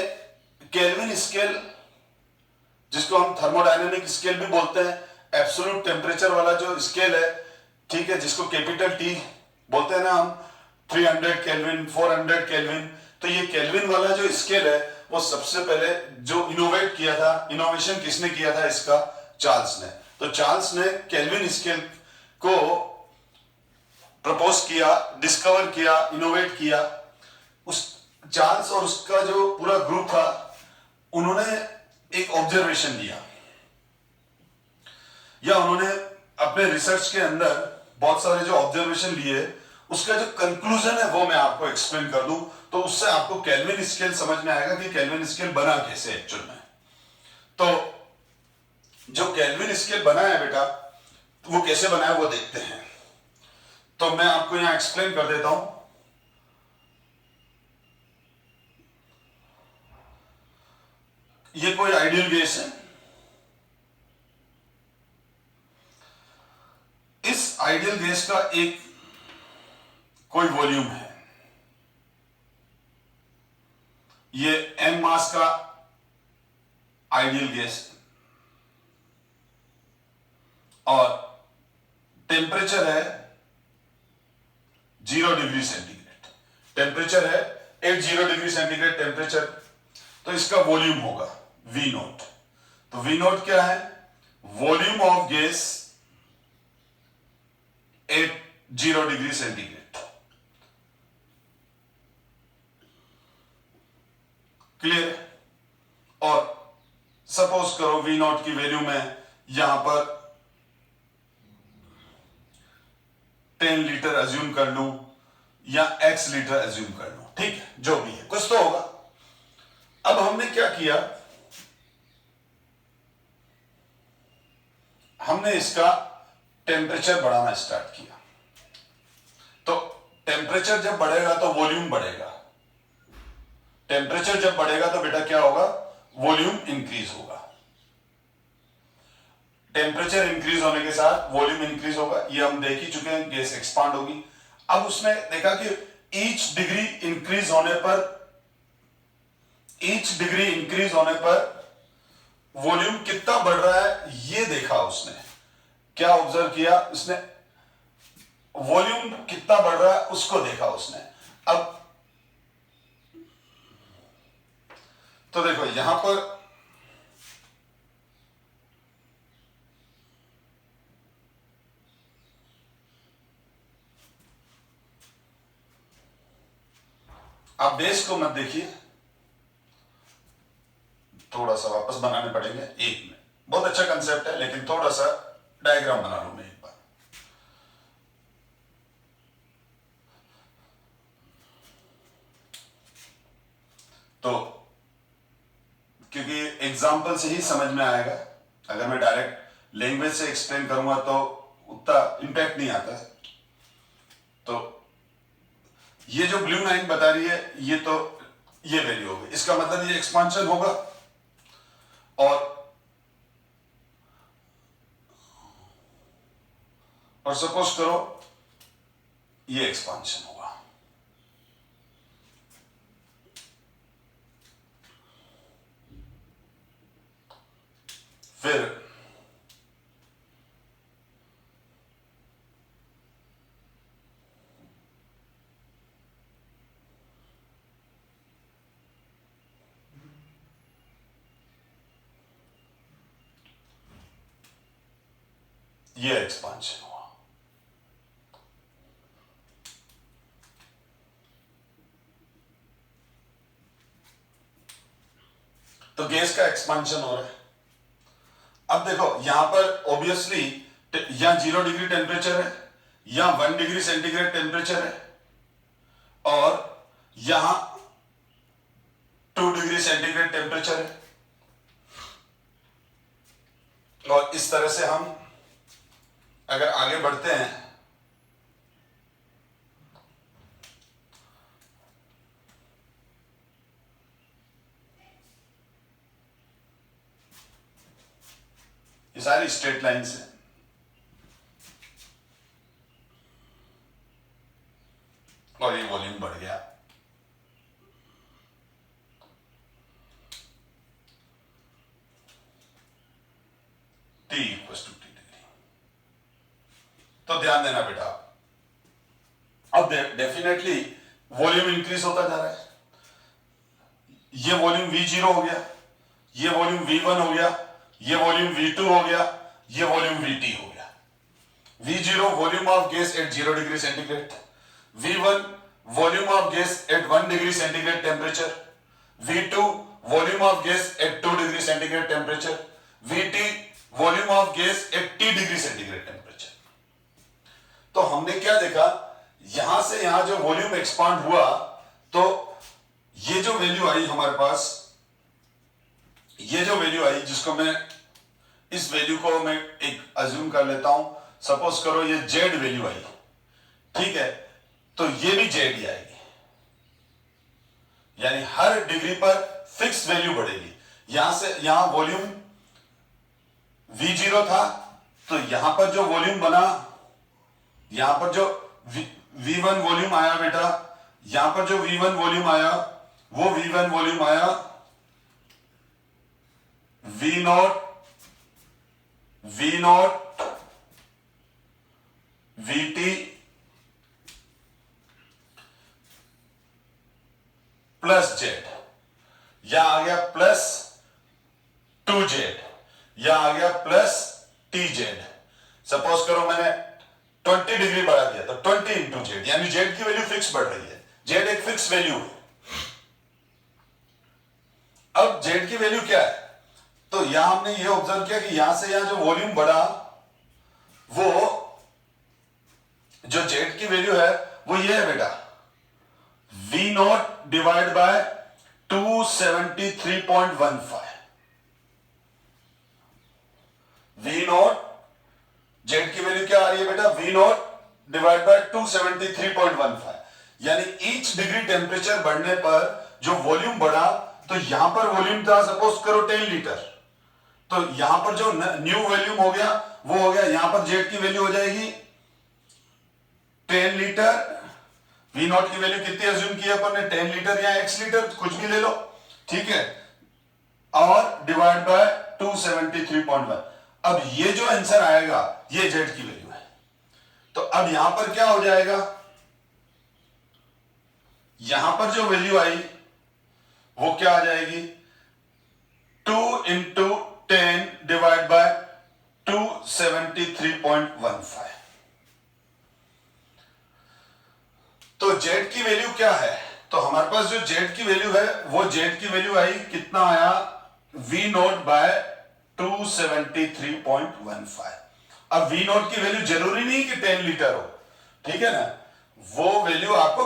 A: केल्विन स्केल, जिसको हम थर्मोडायनेमिक स्केल भी बोलते हैं, एब्सोल्यूट टेम्परेचर वाला जो स्केल है, ठीक है, जिसको कैपिटल T बोलते हैं ना हम, 300 केल्विन, 400 केल्विन, तो ये केल्विन वाला जो स्केल है वो सबसे पहले जो इनोवेट किया था, इनोवेशन किसने किया था इसका, चार्ल्स ने। तो चार्ल्स ने केल्विन स्केल को प्रपोज किया, डिस्कवर किया, इनोवेट किया। उस चार्ल्स और उसका जो पूरा ग्रुप था, उन्होंने एक ऑब्जर्वेशन लिया, या उन्होंने अपने रिसर्च के अंदर बहुत सारे जो ऑब्जर्वेशन लिए, उसका जो कंक्लूजन है वो मैं आपको एक्सप्लेन कर दूं, तो उससे आपको केल्विन स्केल समझ में आएगा कि केल्विन स्केल बना कैसे एक्चुअल में। तो जो केल्विन स्केल बना है बेटा, वो कैसे बना है वो देखते हैं। तो मैं आपको यहां एक्सप्लेन कर देता हूं। ये कोई आइडियल गैस है, इस आइडियल गैस का एक कोई वॉल्यूम है, ये m मास का आइडियल गैस है, और टेम्परेचर है 0 डिग्री सेंटीग्रेड, टेम्परेचर है 80 डिग्री सेंटीग्रेड टेम्परेचर। तो इसका वॉल्यूम होगा V0। तो V0 क्या है, volume of gas at 0 degree centigrade. Clear. और सपोज करो V0 की वैल्यू में यहां पर 10 लीटर अज्यूम कर लूं या x लीटर अज्यूम कर लूं, ठीक है, जो भी है, कुछ तो होगा। अब हमने क्या किया, हमने इसका टेम्परेचर बढ़ाना स्टार्ट किया। तो टेम्परेचर जब बढ़ेगा तो वॉल्यूम बढ़ेगा, टेम्परेचर जब बढ़ेगा तो बेटा क्या होगा, वॉल्यूम इंक्रीज होगा। टेम्परेचर इंक्रीज होने के साथ वॉल्यूम इंक्रीज होगा, ये हम देख ही चुके हैं, गैस एक्सपांड होगी। अब उसने देखा कि ईच डिग्री इंक्रीज होने पर वॉल्यूम कितना बढ़ रहा है, ये देखा उसने। क्या ऑब्जर्व किया उसने, वॉल्यूम कितना बढ़ रहा है उसको देखा उसने। अब तो देखो यहां पर आप बेस को मत देखिए, थोड़ा सा वापस बनाने पड़ेंगे, एक में बहुत अच्छा कंसेप्ट है, लेकिन थोड़ा सा डायग्राम बना लूं मैं एक बार। तो क्योंकि एग्जाम्पल से ही समझ में आएगा, अगर मैं डायरेक्ट लैंग्वेज से एक्सप्लेन करूंगा तो उतना इंपैक्ट नहीं आता है। तो ये जो ब्लू लाइन बता रही है, ये तो ये वैल्यू होगी, इसका मतलब ये एक्सपांशन होगा। और सपोज करो ये एक्सपांशन होगा। फिर ये एक्सपांशन हुआ। तो गैस का एक्सपांशन हो रहा है। अब देखो यहां पर ऑब्वियसली या 0 डिग्री टेम्परेचर है या 1 डिग्री सेंटीग्रेड टेम्परेचर है और यहां 2 डिग्री सेंटीग्रेड टेम्परेचर है। और इस तरह से हम अगर आगे बढ़ते हैं ये सारी स्ट्रेट लाइंस है। और ये वॉल्यूम बढ़ गया। T equal to T degree. तो ध्यान देना बेटा, अब डेफिनेटली वॉल्यूम इंक्रीज होता जा रहा है। ये वॉल्यूम V0 हो गया, ये वॉल्यूम V1 हो गया, ये वॉल्यूम V2 हो गया, ये वॉल्यूम VT हो गया। V0 volume of gas at 0 degree centigrade, V1 volume of gas at 1 degree centigrade temperature, V2 volume of gas at 2 degree centigrade temperature, VT volume of gas at T degree centigrade temperature. तो हमने क्या देखा, यहां से यहां जो volume expand हुआ तो ये जो वैल्यू आई हमारे पास, ये जो वैल्यू आई जिसको मैं इस वैल्यू को मैं एक अज्यूम कर लेता हूं, सपोज करो ये जेड वैल्यू आई, ठीक है, तो ये भी जेड ही आएगी। यानी हर डिग्री पर फिक्स वैल्यू बढ़ेगी। यहां से यहां वॉल्यूम V0 था तो यहां पर जो वॉल्यूम बना, यहां पर जो V1 वॉल्यूम आया बेटा, यहां पर जो V1 वॉल्यूम आया वो V1 वॉल्यूम आया V0 VT प्लस जेड, यहां आ गया प्लस 2Z, यहां आ गया प्लस TZ। सपोज करो मैंने 20 डिग्री बढ़ा दिया तो 20 इंटू जेड, यानी जेड की वैल्यू फिक्स बढ़ रही है। जेड एक फिक्स वैल्यू है। अब जेड की वैल्यू क्या है, तो यहां हमने ये ऑब्जर्व किया कि यहां से यहां जो वॉल्यूम बढ़ा वो जो जेड की वैल्यू है वो ये है बेटा, V0 divide by 273.15। V0 Z की वैल्यू क्या आ रही है बेटा, V0 डिवाइड बाय 273.15। यानी ईच डिग्री टेम्परेचर बढ़ने पर जो वॉल्यूम बढ़ा, तो यहां पर वॉल्यूम था सपोज करो 10 लीटर, तो यहां पर जो न्यू वॉल्यूम हो गया वो हो गया, यहां पर जेड की वैल्यू हो जाएगी 10 लीटर। V0 की वैल्यू कितनी अज्यूम की अपन ने, 10 लीटर या x लीटर, कुछ भी ले लो, ठीक है, और डिवाइड बाय 273.1। अब ये जो आंसर आएगा ये जेड की वैल्यू है। तो अब यहां पर क्या हो जाएगा, यहां पर जो वैल्यू आई वो क्या आ जाएगी, 2 इंटू 10 डिवाइड बाय 273.15। तो जेड की वैल्यू क्या है, तो हमारे पास जो जेड की वैल्यू है वो जेड की वैल्यू आई, कितना आया, V0 बाय 273.15। अब V0 की वैल्यू जरूरी नहीं कि 10 लीटर हो, ठीक है ना, वो वैल्यू आपको,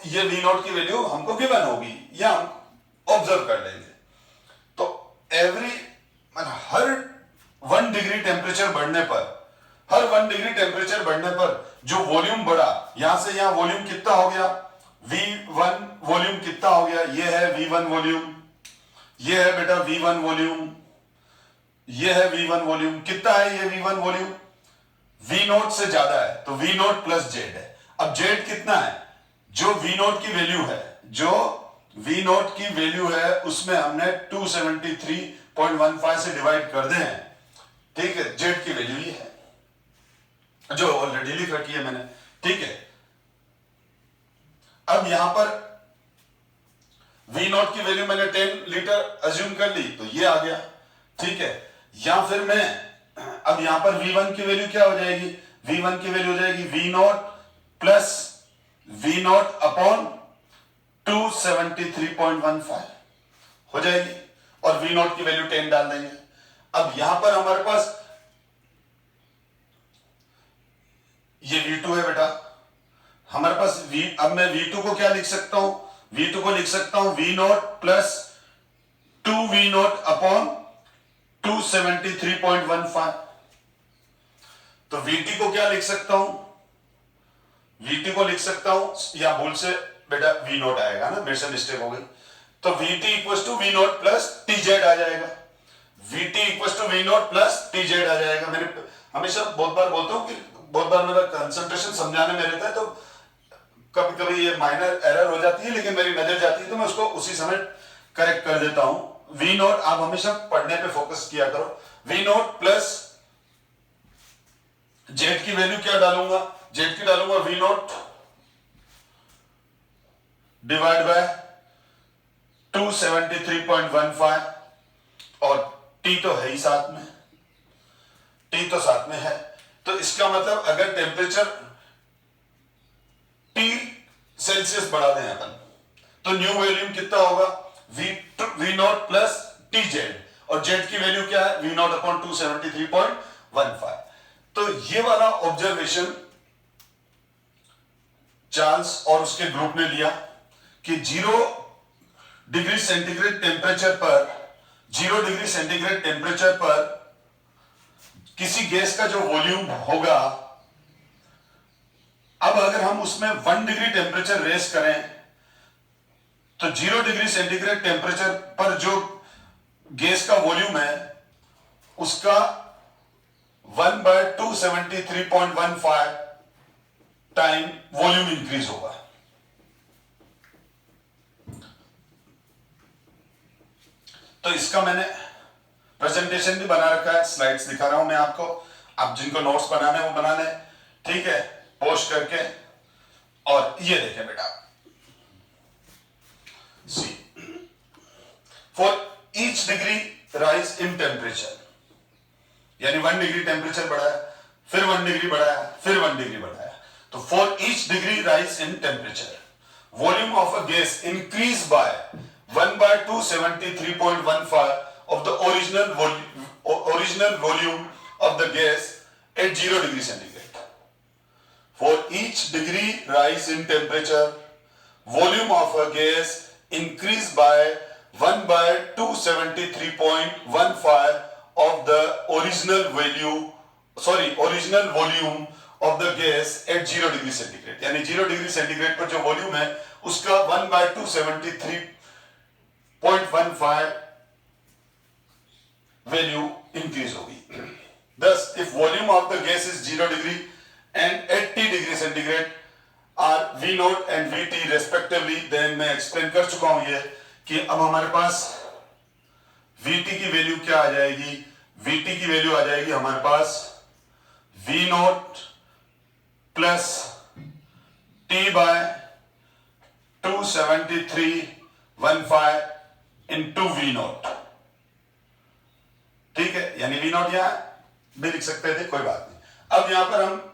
A: ये V0 की वैल्यू हमको गिवन होगी या हम ऑब्जर्व कर लेंगे। तो हर 1 डिग्री टेम्परेचर बढ़ने पर, हर 1 डिग्री टेम्परेचर बढ़ने पर जो वॉल्यूम बढ़ा, यहां से यहां वॉल्यूम कितना हो गया, V1 वॉल्यूम कितना हो गया, ये है V1 वॉल्यूम, ये है बेटा V1 वॉल्यूम, ये है V1 वॉल्यूम। कितना है ये V1 वॉल्यूम? V नोट से ज्यादा है तो V नोट प्लस जेड है। अब जेड कितना है? जो V नोट की वैल्यू है, जो V नोट की वैल्यू है उसमें हमने 273.15 से डिवाइड कर दें, ठीक है। जेड की वैल्यू ये है जो ऑलरेडी लिख रखी है मैंने, ठीक है। अब यहां पर V नोट की वैल्यू मैंने 10 लीटर अज्यूम कर ली तो ये आ गया, ठीक है। या फिर मैं अब यहां पर V1 की वैल्यू क्या हो जाएगी? V1 की वैल्यू हो जाएगी V naught plus V naught upon 273.15 हो जाएगी, और V नोट की वैल्यू 10 डाल देंगे। अब यहां पर हमारे पास ये V2 है बेटा, हमारे पास अब मैं V2 को क्या लिख सकता हूं? V2 को लिख सकता हूं V naught plus 2V naught upon 273.15। तो VT को क्या लिख सकता हूं? VT को लिख सकता हूं, या भूल से बेटा V नोट आएगा ना, मेरे से मिस्टेक हो गई, तो VT equal to V naught plus TZ आ जाएगा। VT equal to V naught plus TZ आ जाएगा। मैंने हमेशा बहुत बार बोलता हूं कि बहुत बार मेरा कंसंट्रेशन समझाने में रहता है तो कभी कभी ये माइनर एरर हो जाती है, लेकिन मेरी नजर जाती है तो मैं उसको उसी समय करेक्ट कर देता हूं। V नोट, आप हमेशा पढ़ने पे फोकस किया करो। V नोट प्लस जेड की वैल्यू क्या डालूंगा? जेड की डालूंगा V नोट डिवाइड बाय 273.15, और T तो है ही साथ में, T तो साथ में है। तो इसका मतलब अगर टेम्परेचर T सेल्सियस बढ़ा दें अपन तो न्यू वॉल्यूम कितना होगा? V नोट प्लस TZ, और Z की वैल्यू क्या है? V naught upon 273.15। तो ये वाला ऑब्जर्वेशन चार्ल्स और उसके ग्रुप ने लिया कि 0 डिग्री सेंटीग्रेड टेम्परेचर पर, 0 डिग्री सेंटीग्रेड टेम्परेचर पर किसी गैस का जो वॉल्यूम होगा, अब अगर हम उसमें 1 डिग्री टेम्परेचर रेस करें तो 0 डिग्री सेंटीग्रेड टेम्परेचर पर जो गैस का वॉल्यूम है उसका 1/273.15 टाइम वॉल्यूम इंक्रीज होगा। तो इसका मैंने प्रेजेंटेशन भी बना रखा है, स्लाइड्स दिखा रहा हूं मैं आपको, आप जिनको नोट्स बनाने वो बना लें, ठीक है, पोस्ट करके। और ये देखें बेटा, see for each degree rise in temperature, यानी 1 डिग्री टेम्परेचर बढ़ाया, फिर 1 डिग्री बढ़ाया, फिर 1 डिग्री बढ़ाया, तो for each degree rise in temperature volume of a gas increase by 1/273.15 of the original volume of the gas at 0 degree centigrade. For each degree rise in temperature, volume of a gas increased by 1/273.15 of the original volume of the gas at 0 degree centigrade. यानी 0 degree centigrade पर जो volume है उसका 1/273.15 value increase होगी। Thus, if volume of the gas is 0 degree and 80 degree centigrade are V naught and VT respectively, then मैं explain कर चुका हूं ये कि अब हमारे पास VT की वैल्यू क्या आ जाएगी? VT की वैल्यू आ जाएगी हमारे पास V naught plus T by 273.15 into V naught, ठीक है। यानी V नोट यहां भी लिख सकते थे, कोई बात नहीं। अब यहां पर हम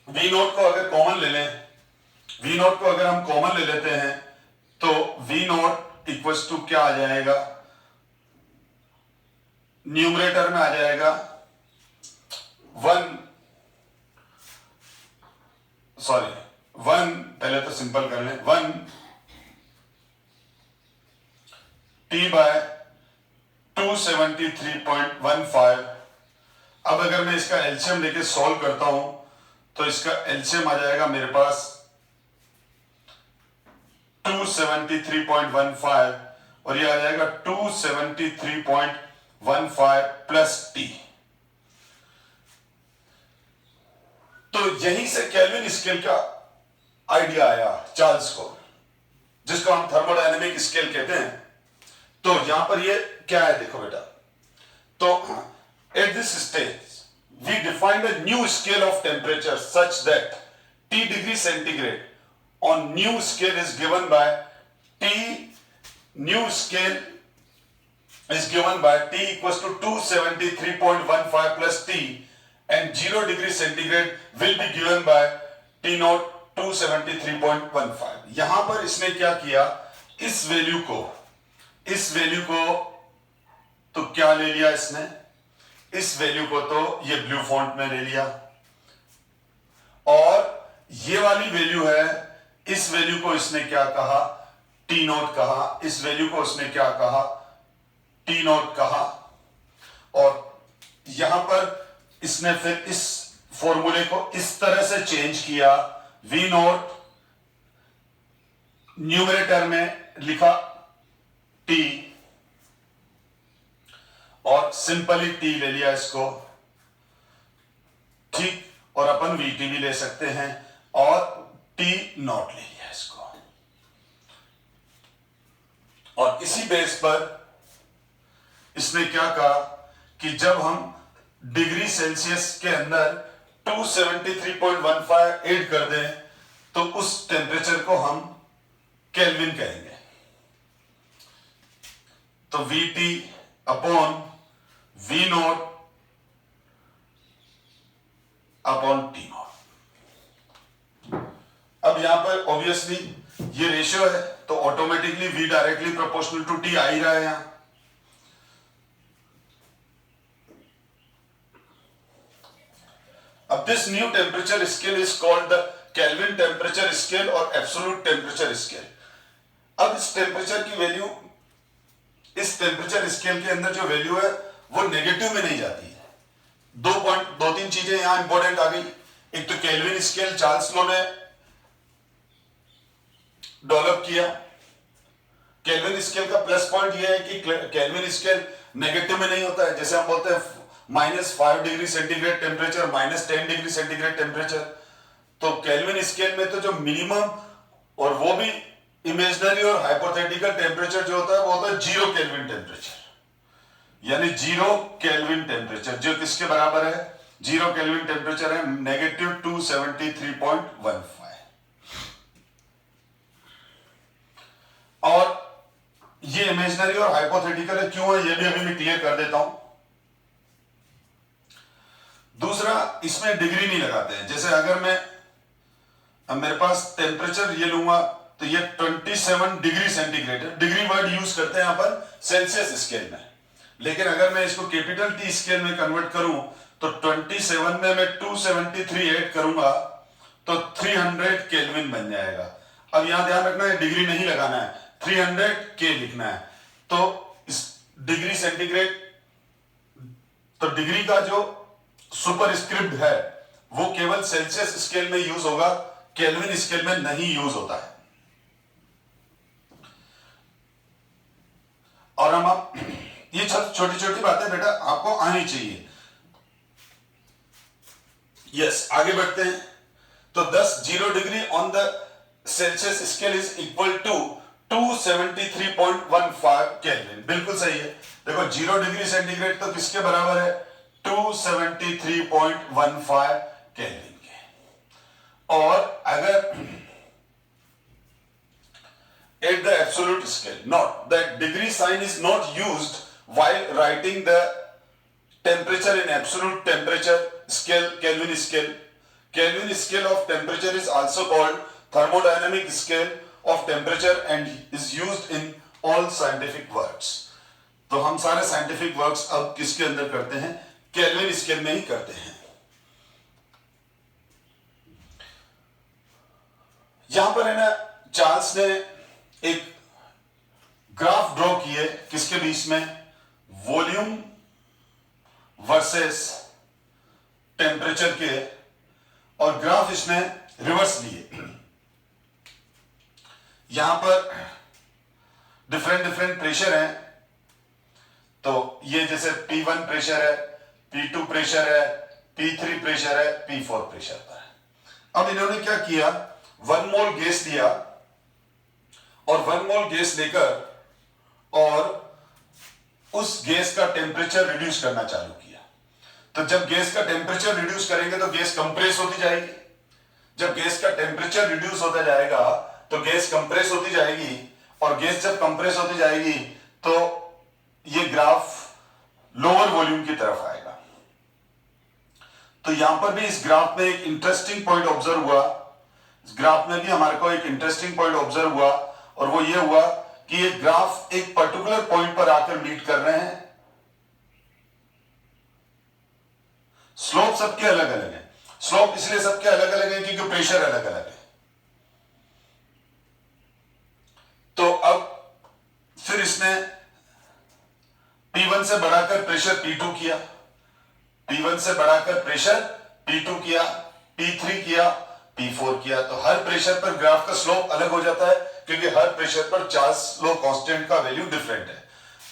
A: V नोट को अगर कॉमन ले लें, V नोट को अगर हम कॉमन ले लेते हैं तो V नोट इक्वल्स टू क्या आ जाएगा? न्यूमरेटर में आ जाएगा 1, पहले तो सिंपल कर लें, 1 T बाय 273.15। अब अगर मैं इसका एलसीएम लेके सॉल्व करता हूं तो इसका एलसीएम आ जाएगा मेरे पास 273.15 और ये आ जाएगा 273.15 प्लस टी। तो यहीं से केल्विन स्केल का आइडिया आया चार्ल्स को, जिसको हम थर्मोडायनेमिक स्केल कहते हैं। तो यहां पर ये क्या है देखो बेटा, तो at this stage we defined a new scale of temperature such that T degree centigrade on new scale is given by T new scale is given by T equals to 273.15 plus T and 0 degree centigrade will be given by T naught 273.15। यहां पर इसने क्या किया, इस value को तो क्या ले लिया इसने, इस वैल्यू को तो ये ब्लू फॉन्ट में ले लिया और ये वाली वैल्यू है, इस वैल्यू को इसने क्या कहा, टी नॉट कहा, इस वैल्यू को उसने क्या कहा, टी नॉट कहा। और यहां पर इसने फिर इस फॉर्मूले को इस तरह से चेंज किया, वी नॉट न्यूमरेटर में लिखा टी और सिंपली टी ले लिया इसको, ठीक, और अपन वीटी भी ले सकते हैं और टी नॉट ले लिया इसको। और इसी बेस पर इसने क्या कहा कि जब हम डिग्री सेल्सियस के अंदर 273.15 ऐड कर दें तो उस टेम्परेचर को हम केल्विन कहेंगे। तो V T upon V not upon T not. अब यहां पर ऑब्वियसली ये रेशियो है तो automatically V directly proportional to T आ ही रहा है यहां। अब this new temperature scale is called the Kelvin temperature scale और एब्सोल्यूट टेम्परेचर स्केल। अब इस टेम्परेचर की वैल्यू, इस टेम्परेचर स्केल के अंदर जो वैल्यू है वो नेगेटिव में नहीं जाती है। दो तीन चीजें यहां इंपॉर्टेंट आ गई। एक तो केल्विन स्केल चार्ल्स लो ने डेवलप किया। केल्विन स्केल का प्लस पॉइंट यह है कि केल्विन स्केल नेगेटिव में नहीं होता है। जैसे हम बोलते हैं -5 degree centigrade temperature, -10 degree centigrade temperature, तो केल्विन स्केल में तो जो मिनिमम और वो भी इमेजिनरी और हाइपोथेटिकल टेम्परेचर जो होता है वो होता है 0 केल्विन टेम्परेचर, यानी 0 केल्विन टेम्परेचर जो किसके बराबर है, 0 केल्विन टेम्परेचर है -273.15। और ये इमेजिनरी और हाइपोथेटिकल है, क्यों है ये भी अभी मैं क्लियर कर देता हूं। दूसरा, इसमें डिग्री नहीं लगाते हैं। जैसे अगर मेरे पास टेम्परेचर ये लूंगा तो ये 27 डिग्री सेंटीग्रेड है। डिग्री वर्ड यूज करते हैं यहां पर सेल्सियस स्केल में, लेकिन अगर मैं इसको कैपिटल टी स्केल में कन्वर्ट करूं तो 27 में मैं 273 ऐड करूंगा तो 300 केल्विन बन जाएगा। अब यहां ध्यान रखना है डिग्री नहीं लगाना है, 300 के लिखना है। तो इस डिग्री सेंटीग्रेड, तो डिग्री का जो सुपरस्क्रिप्ट है वो केवल सेल्सियस स्केल में यूज होगा, केल्विन स्केल में नहीं यूज होता है। और हम ये छोटी छोटी बातें बेटा आपको आनी चाहिए। यस, आगे बढ़ते हैं। तो 0 degree on the Celsius scale is equal to 273.15 kelvin. बिल्कुल सही है। देखो 0 डिग्री सेंटीग्रेड तो किसके बराबर है, 273.15 केल्विन के। और अगर at the absolute scale, note that degree sign is not used while writing the temperature in absolute temperature scale, Kelvin scale. Kelvin scale of temperature is also called thermodynamic scale of temperature and is used in all scientific works. तो हम सारे scientific works अब किसके अंदर करते हैं, kelvin scale में ही करते हैं। यहां पर है ना, चार्ल्स ने एक ग्राफ ड्रॉ किए किसके बीच में, वॉल्यूम वर्सेस टेम्परेचर के, और ग्राफ इसमें रिवर्स लिए। यहां पर डिफरेंट डिफरेंट प्रेशर हैं। तो ये जैसे P1 प्रेशर है, P2 प्रेशर है, P3 प्रेशर है, P4 प्रेशर पर है। अब इन्होंने क्या किया, 1 मोल गैस लिया और 1 मोल गैस लेकर और उस गैस का टेम्परेचर रिड्यूस करना चालू किया। तो जब गैस का टेम्परेचर रिड्यूस करेंगे तो गैस कंप्रेस होती जाएगी। जब गैस का टेम्परेचर रिड्यूस होता जाएगा तो गैस कंप्रेस होती जाएगी, और गैस जब कंप्रेस होती जाएगी तो ये ग्राफ लोअर वॉल्यूम की तरफ आएगा। तो यहां पर भी इस ग्राफ में एक इंटरेस्टिंग पॉइंट ऑब्जर्व हुआ। इस ग्राफ में भी हमारे को एक इंटरेस्टिंग पॉइंट ऑब्जर्व हुआ, और वो ये हुआ कि ये ग्राफ एक पर्टिकुलर पॉइंट पर आकर मीट कर रहे हैं। स्लोप सबके अलग अलग है। स्लोप इसलिए सबके अलग अलग है क्योंकि प्रेशर अलग अलग है। तो अब फिर इसने P1 से बढ़ाकर प्रेशर P2 किया, P1 से बढ़ाकर प्रेशर P2 किया, P3 किया, P4 किया। तो हर प्रेशर पर ग्राफ का स्लोप अलग हो जाता है क्योंकि हर प्रेशर पर चार्ज फ्लो कांस्टेंट का वैल्यू डिफरेंट है।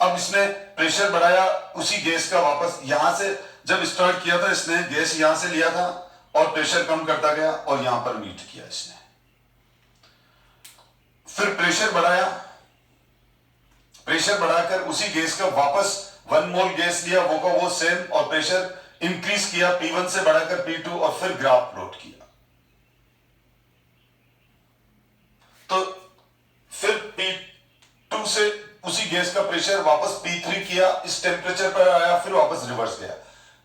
A: अब इसने प्रेशर बढ़ाया उसी गैस का, वापस यहां से जब स्टार्ट किया था इसने गैस यहां से लिया था और प्रेशर कम करता गया और यहां पर मीट किया इसने। फिर प्रेशर बढ़ाया, प्रेशर बढ़ाकर उसी गैस का वापस 1 मोल गैस लिया, वो का वो सेम, और प्रेशर इंक्रीज किया P1 से बढ़ाकर P2 और फिर ग्राफ प्लॉट किया। तो फिर P2 से उसी गैस का प्रेशर वापस P3 किया, इस टेम्परेचर पर आया, फिर वापस रिवर्स गया।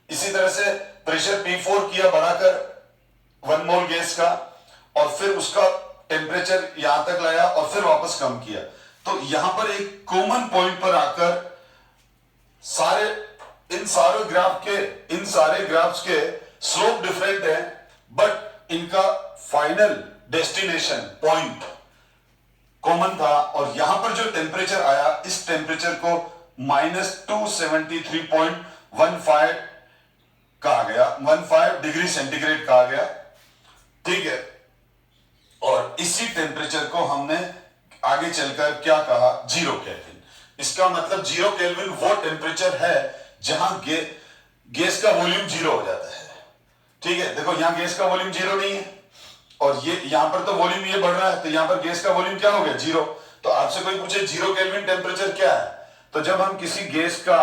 A: इसी तरह से प्रेशर P4 किया बढ़ाकर 1 मोल गैस का, और फिर उसका टेम्परेचर यहां तक लाया और फिर वापस कम किया। तो यहां पर एक कॉमन पॉइंट पर आकर इन सारे ग्राफ्स के स्लोप डिफरेंट है, बट इनका फाइनल डेस्टिनेशन पॉइंट कॉमन था। और यहां पर जो टेम्परेचर आया, इस टेम्परेचर को -273.15 कहा गया, 15 डिग्री सेंटीग्रेड कहा गया, ठीक है। और इसी टेम्परेचर को हमने आगे चलकर क्या कहा, 0 केल्विन। इसका मतलब 0 केल्विन वो टेम्परेचर है जहां गैस का वॉल्यूम 0 हो जाता है, ठीक है। देखो यहां गैस का वॉल्यूम 0 नहीं है, और ये यहां पर तो वॉल्यूम ये बढ़ रहा है, तो यहां पर गैस का वॉल्यूम क्या हो गया, 0। तो आपसे कोई पूछे 0 केल्विन टेम्परेचर क्या है, तो जब हम किसी गैस का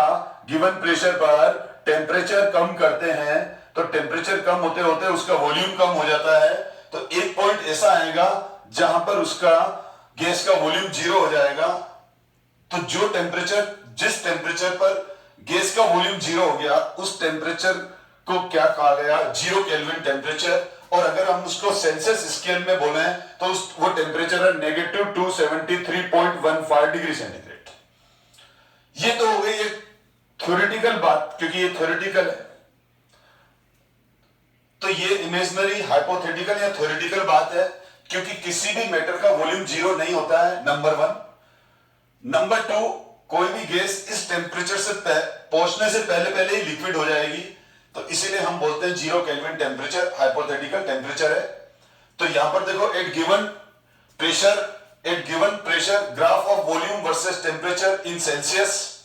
A: गिवन प्रेशर पर टेम्परेचर कम करते हैं तो टेम्परेचर कम होते होते उसका वॉल्यूम कम हो जाता है। तो एक पॉइंट ऐसा आएगा जहां पर उसका गैस का वॉल्यूम 0 हो जाएगा। तो जिस टेम्परेचर पर गैस का वॉल्यूम 0 हो गया, उस टेम्परेचर को क्या कहा गया, 0 केल्विन टेम्परेचर। और अगर हम उसको सेल्सियस स्केल में बोले तो वो टेम्परेचर है -273.15 डिग्री सेंटीग्रेड। ये तो हो गई एक थ्योरेटिकल बात, क्योंकि ये थ्योरेटिकल है। तो ये इमेजिनरी, हाइपोथेटिकल या थ्योरेटिकल बात है, क्योंकि किसी भी मैटर का वॉल्यूम 0 नहीं होता है, नंबर 1। नंबर 2, कोई भी गैस इस टेम्परेचर से पहुंचने से पहले ही लिक्विड हो जाएगी। तो इसीलिए हम बोलते हैं 0 केल्विन टेम्परेचर हाइपोथेटिकल टेम्परेचर है। तो यहां पर देखो at given pressure graph of volume versus temperature in Celsius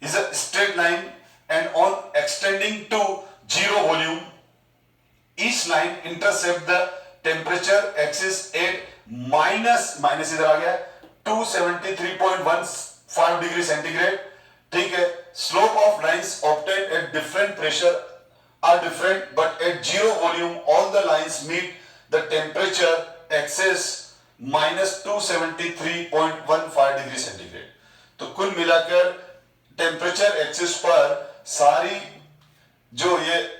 A: is a straight line, and on extending to 0 volume, each line intercept the temperature axis at minus इधर आ गया 273.15 degree centigrade, ठीक है। Slope of lines obtained at different pressure are different, but at 0 volume all the lines meet the temperature axis -273.15 degree centigrade. तो कुल मिलाकर temperature axis पर सारी जो ये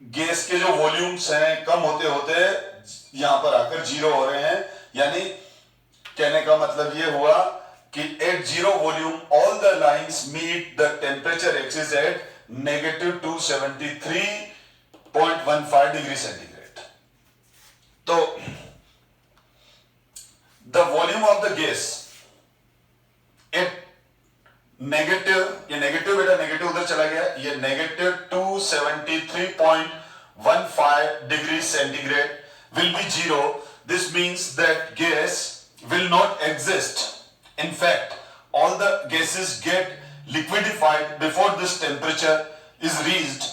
A: गैस के जो वॉल्यूम्स हैं कम होते होते यहां पर आकर 0 हो रहे हैं। यानी कहने का मतलब ये हुआ कि at 0 volume all the lines meet the temperature axis at -273.15 degree centigrade. तो the volume of the gas at ये नेगेटिव बेटा नेगेटिव उधर चला गया, ये -273.15 degree centigrade will be 0 this means that gas will not exist. In fact, all the gases get liquefied before this temperature is reached.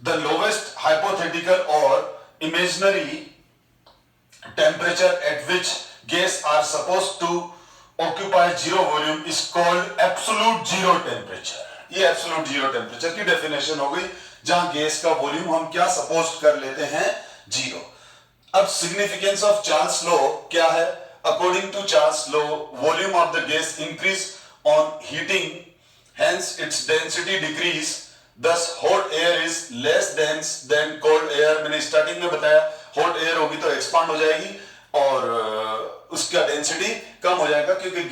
A: The lowest hypothetical or imaginary temperature at which gas are supposed to occupy zero volume is called absolute zero temperature. ये absolute zero temperature की definition हो गई, जहां gas का volume हम क्या suppose कर लेते हैं, जीरो. अब significance of Charles law क्या है? According to Charles law, volume of the gas increase on heating, hence its density decrease. Thus hot air is less dense than cold air. मैंने starting में बताया hot air होगी तो expand हो जाएगी और उसका डेंसिटी कम हो जाएगा, क्योंकि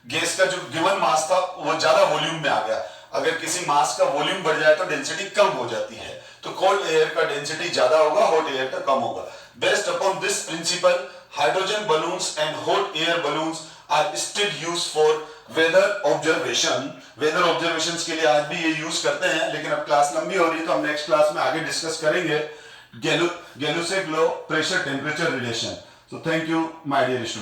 A: गैस का जो गिवन मास था वो ज्यादा वॉल्यूम में आ गया. अगर किसी मास का वॉल्यूम बढ़ जाए तो डेंसिटी कम हो जाती है. तो कोल्ड एयर का डेंसिटी ज्यादा होगा, हॉट एयर का कम होगा. Based upon this principle, hydrogen balloons and hot air balloons are still used for weather observation. Weather observations के लिए आज भी ये यूज करते हैं, लेकिन अब क्लास लंबी हो रही है तो हम नेक्स्ट क्लास में आगे डिस्कस करेंगे Gay Lussac law, pressure temperature relation. So thank you my dear student.